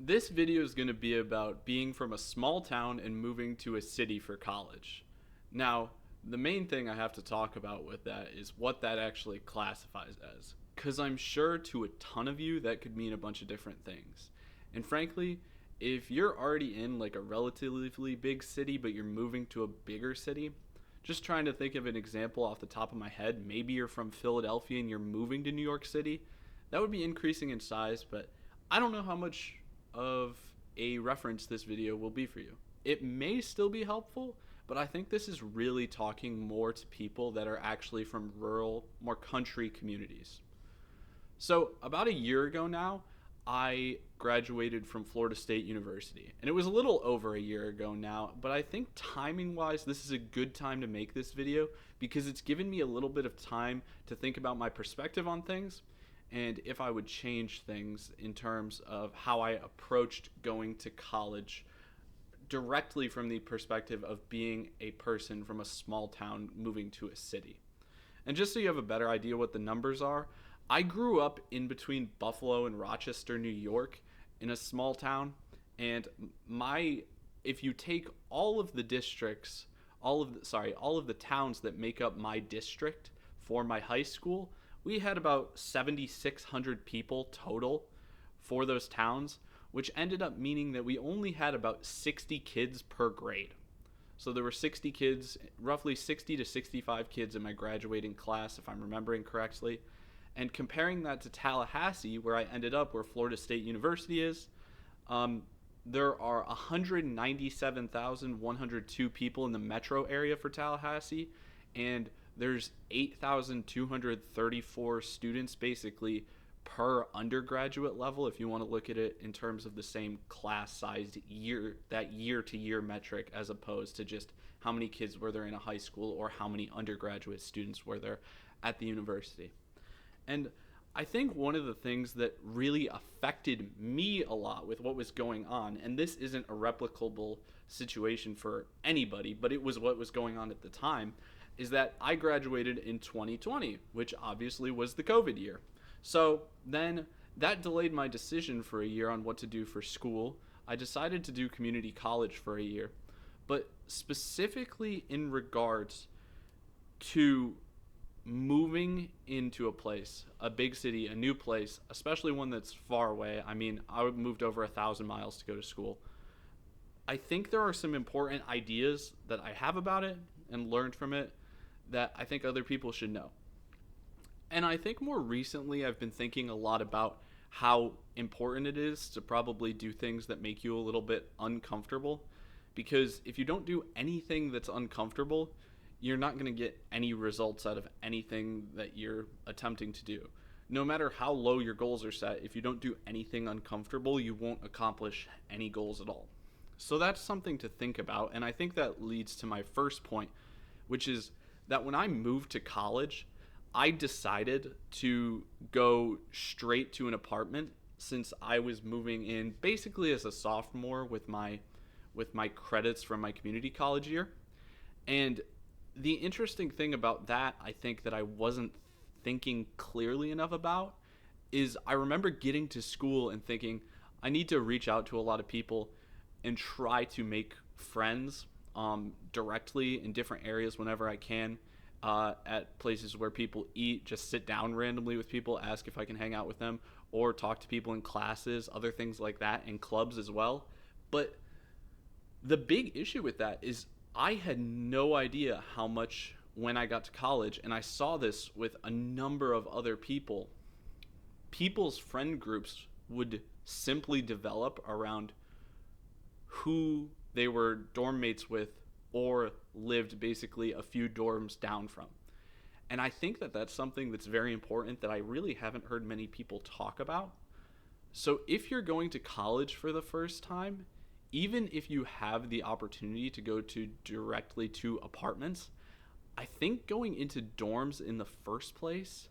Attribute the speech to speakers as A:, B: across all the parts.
A: This video is going to be about being from a small town and moving to a city for college. Now, the main thing I have to talk about with that is what that actually classifies as. Because I'm sure to a ton of you that could mean a bunch of different things. And frankly, if you're already in like a relatively big city but you're moving to a bigger city, just trying to think of an example off the top of my head, maybe you're from Philadelphia and you're moving to New York City, that would be increasing in size, but I don't know how much of a reference this video will be for you. It may still be helpful, but I think this is really talking more to people that are actually from rural, more country communities. So, about a year ago now, I graduated from Florida State University. And it was a little over a year ago now, but I think timing wise, this is a good time to make this video because it's given me a little bit of time to think about my perspective on things and if I would change things in terms of how I approached going to college directly from the perspective of being a person from a small town moving to a city. And just so you have a better idea what the numbers are, I grew up in between Buffalo and Rochester, New York, in a small town, and my if you take all of the districts, all of the towns that make up my district for my high school, we had about 7,600 people total for those towns, which ended up meaning that we only had about 60 kids per grade. So there were 60 kids, roughly 60 to 65 kids in my graduating class, if I'm remembering correctly. And comparing that to Tallahassee, where I ended up, where Florida State University is, there are 197,102 people in the metro area for Tallahassee, and there's 8,234 students basically per undergraduate level if you want to look at it in terms of the same class sized year, that year to year metric, as opposed to just how many kids were there in a high school or how many undergraduate students were there at the university. And I think one of the things that really affected me a lot with what was going on, and this isn't a replicable situation for anybody, but it was what was going on at the time, is that I graduated in 2020, which obviously was the COVID year. So then that delayed my decision for a year on what to do for school. I decided to do community college for a year, but specifically in regards to moving into a place, a big city, a new place, especially one that's far away. I mean, I moved over 1,000 miles to go to school. I think there are some important ideas that I have about it and learned from it that I think other people should know. And I think more recently I've been thinking a lot about how important it is to probably do things that make you a little bit uncomfortable. Because if you don't do anything that's uncomfortable, you're not going to get any results out of anything that you're attempting to do. No matter how low your goals are set, if you don't do anything uncomfortable, you won't accomplish any goals at all. So that's something to think about, and I think that leads to my first point, which is that when I moved to college, I decided to go straight to an apartment since I was moving in basically as a sophomore with my credits from my community college year. And the interesting thing about that, I think that I wasn't thinking clearly enough about, is I remember getting to school and thinking I need to reach out to a lot of people and try to make friends directly in different areas whenever I can, at places where people eat, just sit down randomly with people, ask if I can hang out with them, or talk to people in classes, other things like that, and clubs as well. But the big issue with that is I had no idea how much when I got to college, and I saw this with a number of other people, people's friend groups would simply develop around who they were dorm mates with or lived basically a few dorms down from. And I think that that's something that's very important that I really haven't heard many people talk about. So if you're going to college for the first time, even if you have the opportunity to go to directly to apartments, I think going into dorms in the first place,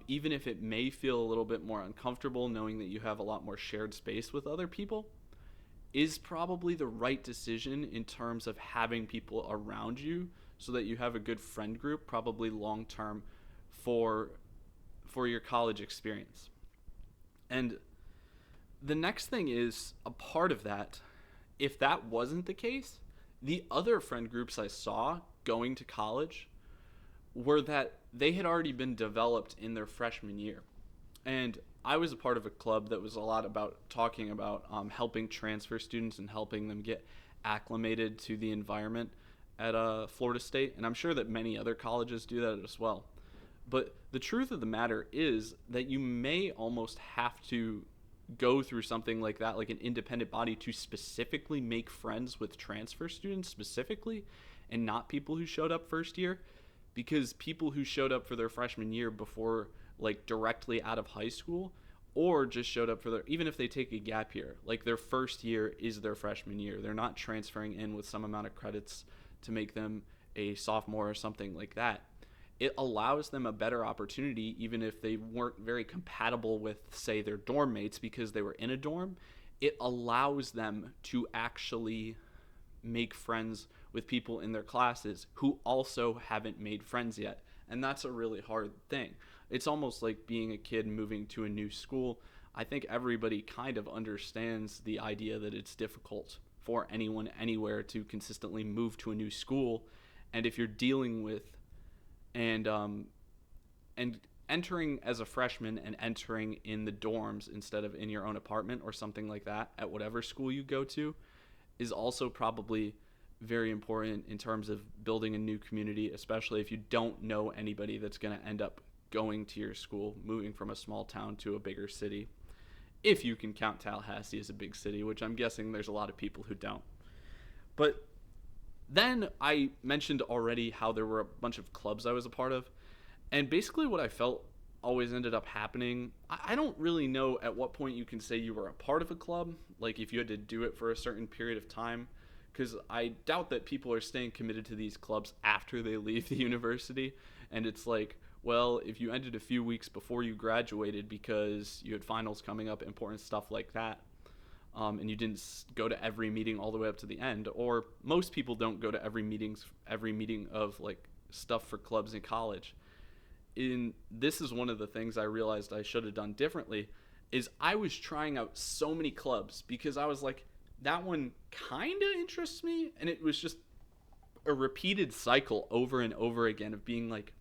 A: even if it may feel a little bit more uncomfortable knowing that you have a lot more shared space with other people, is probably the right decision in terms of having people around you so that you have a good friend group, probably long term, for your college experience. And the next thing is a part of that. If that wasn't the case, the other friend groups I saw going to college were that they had already been developed in their freshman year. And I was a part of a club that was a lot about talking about helping transfer students and helping them get acclimated to the environment at Florida State. And I'm sure that many other colleges do that as well. But the truth of the matter is that you may almost have to go through something like that, like an independent body, to specifically make friends with transfer students specifically and not people who showed up first year, because people who showed up for their freshman year before, like directly out of high school, or just showed up for their, even if they take a gap year, like their first year is their freshman year. They're not transferring in with some amount of credits to make them a sophomore or something like that. It allows them a better opportunity, even if they weren't very compatible with, say, their dorm mates because they were in a dorm. It allows them to actually make friends with people in their classes who also haven't made friends yet. And that's a really hard thing. It's almost like being a kid moving to a new school. I think everybody kind of understands the idea that it's difficult for anyone anywhere to consistently move to a new school. And if you're dealing with and entering as a freshman and entering in the dorms instead of in your own apartment or something like that at whatever school you go to is also probably very important in terms of building a new community, especially if you don't know anybody that's going to end up going to your school, moving from a small town to a bigger city. If you can count Tallahassee as a big city, which I'm guessing there's a lot of people who don't. But then I mentioned already how there were a bunch of clubs I was a part of. And basically what I felt always ended up happening, I don't really know at what point you can say you were a part of a club, like if you had to do it for a certain period of time, because I doubt that people are staying committed to these clubs after they leave the university. And it's like, well, if you ended a few weeks before you graduated because you had finals coming up, important stuff like that, and you didn't go to every meeting all the way up to the end, or most people don't go to every meeting of like stuff for clubs in college. This is one of the things I realized I should have done differently, is I was trying out so many clubs because I was like, that one kind of interests me, and it was just a repeated cycle over and over again of being like,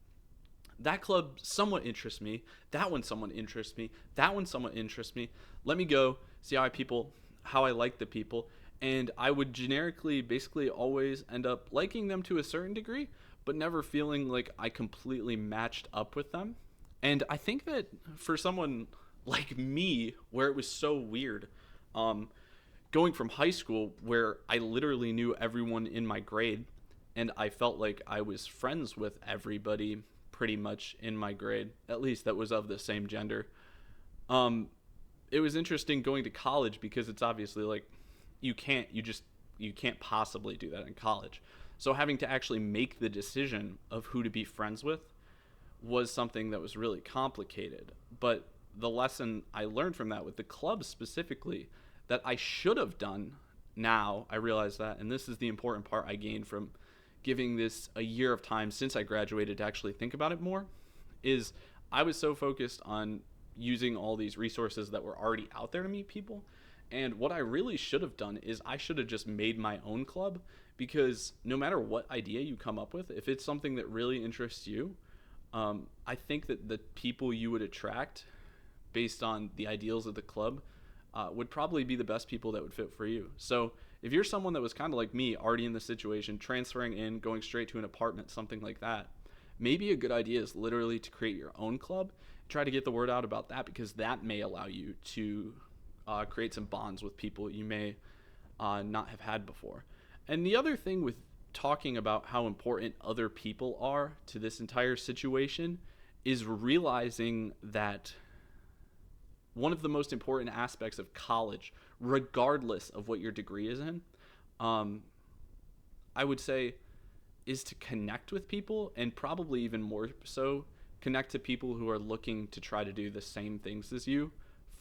A: that club somewhat interests me, that one somewhat interests me, that one somewhat interests me. Let me go see how I like the people, and I would generically basically always end up liking them to a certain degree, but never feeling like I completely matched up with them. And I think that for someone like me, where it was so weird, going from high school where I literally knew everyone in my grade, and I felt like I was friends with everybody pretty much in my grade, at least that was of the same gender. It was interesting going to college because it's obviously like you can't possibly do that in college. So having to actually make the decision of who to be friends with was something that was really complicated. But the lesson I learned from that with the club specifically that I should have done, now I realize that, and this is the important part I gained from giving this a year of time since I graduated to actually think about it more, is I was so focused on using all these resources that were already out there to meet people. And what I really should have done is I should have just made my own club, because no matter what idea you come up with, if it's something that really interests you, I think that the people you would attract based on the ideals of the club would probably be the best people that would fit for you. So if you're someone that was kind of like me, already in the situation, transferring in, going straight to an apartment, something like that, maybe a good idea is literally to create your own club, try to get the word out about that, because that may allow you to create some bonds with people you may not have had before. And the other thing with talking about how important other people are to this entire situation is realizing that one of the most important aspects of college, regardless of what your degree is in, I would say, is to connect with people, and probably even more so connect to people who are looking to try to do the same things as you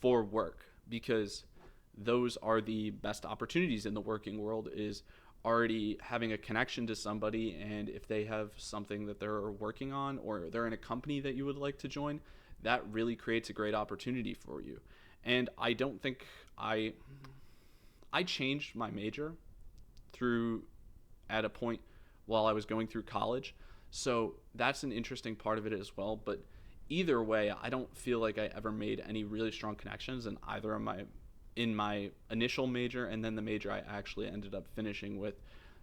A: for work, because those are the best opportunities in the working world, is already having a connection to somebody, and if they have something that they're working on or they're in a company that you would like to join, that really creates a great opportunity for you. And I don't think I changed my major through at a point while I was going through college. So that's an interesting part of it as well. But either way, I don't feel like I ever made any really strong connections in either of my initial major and then the major I actually ended up finishing with.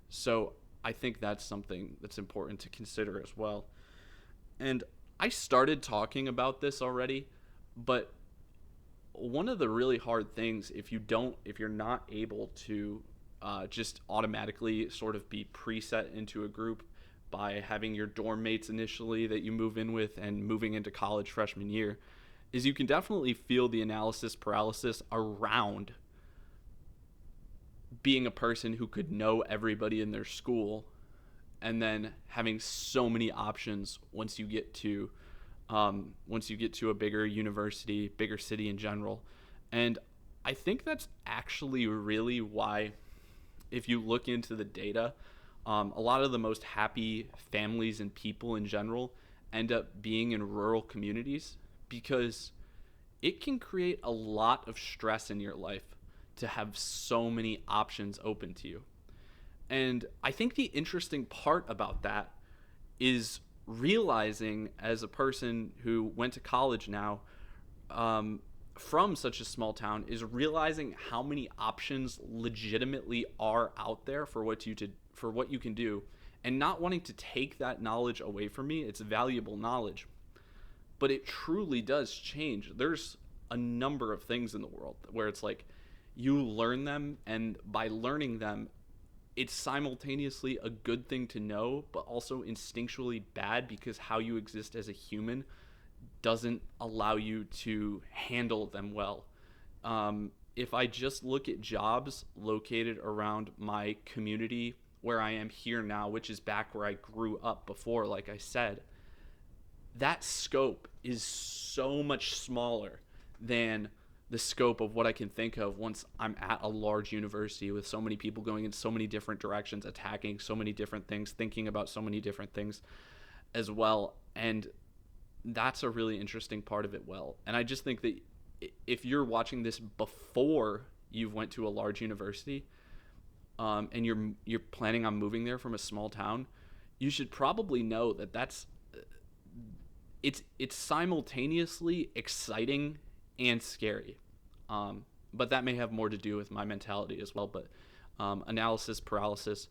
A: So I think that's something that's important to consider as well. And I started talking about this already, but one of the really hard things, if you're not able to just automatically sort of be preset into a group by having your dorm mates initially that you move in with and moving into college freshman year, is you can definitely feel the analysis paralysis around being a person who could know everybody in their school and then having so many options once you get to a bigger university, bigger city in general. And I think that's actually really why, if you look into the data, a lot of the most happy families and people in general end up being in rural communities, because it can create a lot of stress in your life to have so many options open to you. And I think the interesting part about that is realizing, as a person who went to college now, from such a small town, is realizing how many options legitimately are out there for what you can do, and not wanting to take that knowledge away from me. It's valuable knowledge, but it truly does change. There's a number of things in the world where it's like you learn them, and by learning them, it's simultaneously a good thing to know, but also instinctually bad, because how you exist as a human doesn't allow you to handle them well. If I just look at jobs located around my community where I am here now, which is back where I grew up before, like I said, that scope is so much smaller than the scope of what I can think of once I'm at a large university with so many people going in so many different directions, attacking so many different things, thinking about so many different things as well. And that's a really interesting part of it. And I just think that if you're watching this before you've went to a large university, and you're planning on moving there from a small town, you should probably know that it's simultaneously exciting and scary. But that may have more to do with my mentality as well. But analysis paralysis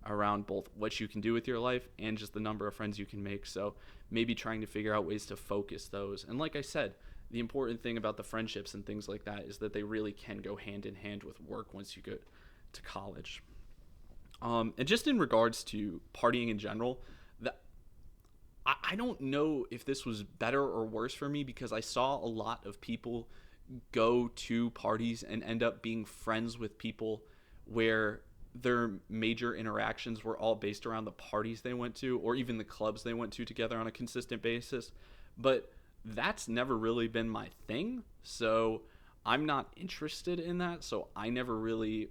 A: around both what you can do with your life and just the number of friends you can make. So maybe trying to figure out ways to focus those. And like I said, the important thing about the friendships and things like that is that they really can go hand in hand with work once you get to college. And just in regards to partying in general, I don't know if this was better or worse for me, because I saw a lot of people go to parties and end up being friends with people where their major interactions were all based around the parties they went to, or even the clubs they went to together on a consistent basis. But that's never really been my thing, so I'm not interested in that. So I never really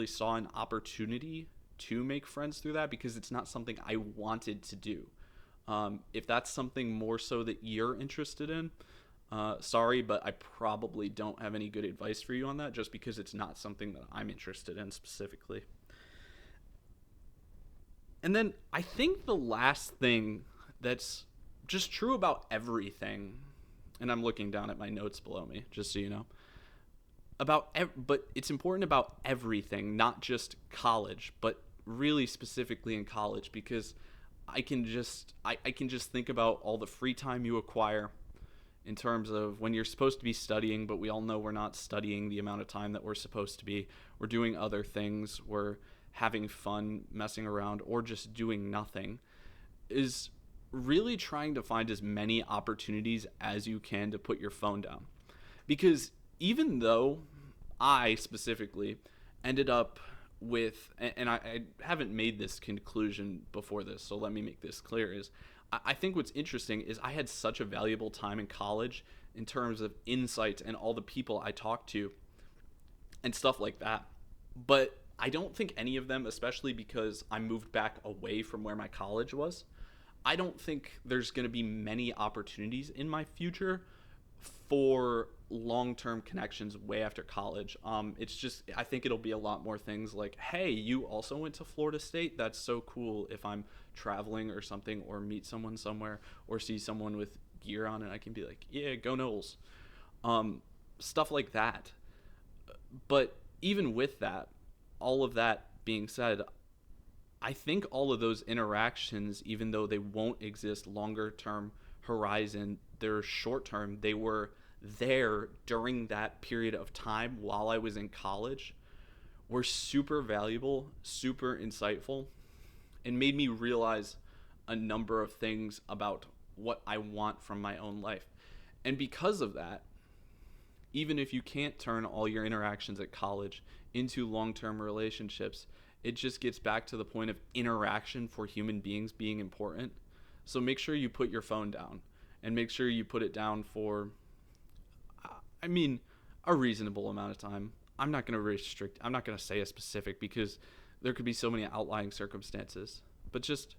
A: saw an opportunity to make friends through that, because it's not something I wanted to do. If that's something more so that you're interested in, sorry, but I probably don't have any good advice for you on that, just because it's not something that I'm interested in specifically. And then I think the last thing that's just true about everything, and I'm looking down at my notes below me, just so you know, but it's important about everything, not just college, but really specifically in college, because I can just think about all the free time you acquire in terms of when you're supposed to be studying, but we all know we're not studying the amount of time that we're supposed to be. We're doing other things. We're having fun, messing around, or just doing nothing. Is really trying to find as many opportunities as you can to put your phone down. Because even though I specifically ended up with, and I haven't made this conclusion before this, so let me make this clear, is I think what's interesting is I had such a valuable time in college in terms of insights and all the people I talked to and stuff like that. But I don't think any of them, especially because I moved back away from where my college was, I don't think there's going to be many opportunities in my future for long-term connections way after college. It's just, I think it'll be a lot more things like, hey, you also went to Florida State? That's so cool. If I'm traveling or something, or meet someone somewhere, or see someone with gear on, and I can be like, yeah, go Knowles. Stuff like that. But even with that, all of that being said, I think all of those interactions, even though they won't exist longer term horizon, they're short term, they were there during that period of time while I was in college, were super valuable, super insightful, and made me realize a number of things about what I want from my own life. And because of that, even if you can't turn all your interactions at college into long-term relationships, it just gets back to the point of interaction for human beings being important. So make sure you put your phone down, and make sure you put it down for, I mean, a reasonable amount of time. I'm not going to say a specific, because there could be so many outlying circumstances, but just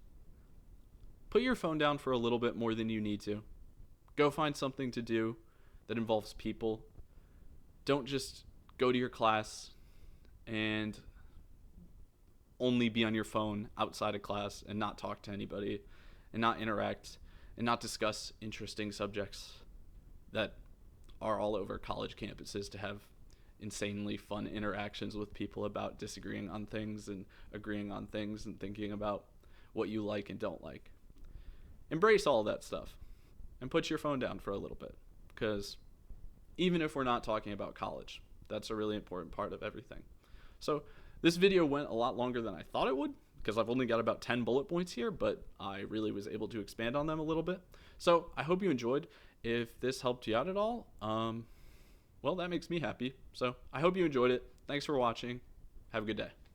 A: put your phone down for a little bit more than you need to. Go find something to do that involves people. Don't just go to your class and only be on your phone outside of class and not talk to anybody and not interact and not discuss interesting subjects that are all over college campuses, to have insanely fun interactions with people about disagreeing on things and agreeing on things and thinking about what you like and don't like. Embrace all that stuff and put your phone down for a little bit, because even if we're not talking about college, that's a really important part of everything. So this video went a lot longer than I thought it would, because I've only got about 10 bullet points here, but I really was able to expand on them a little bit. So I hope you enjoyed. If this helped you out at all, well, that makes me happy. So I hope you enjoyed it. Thanks for watching. Have a good day.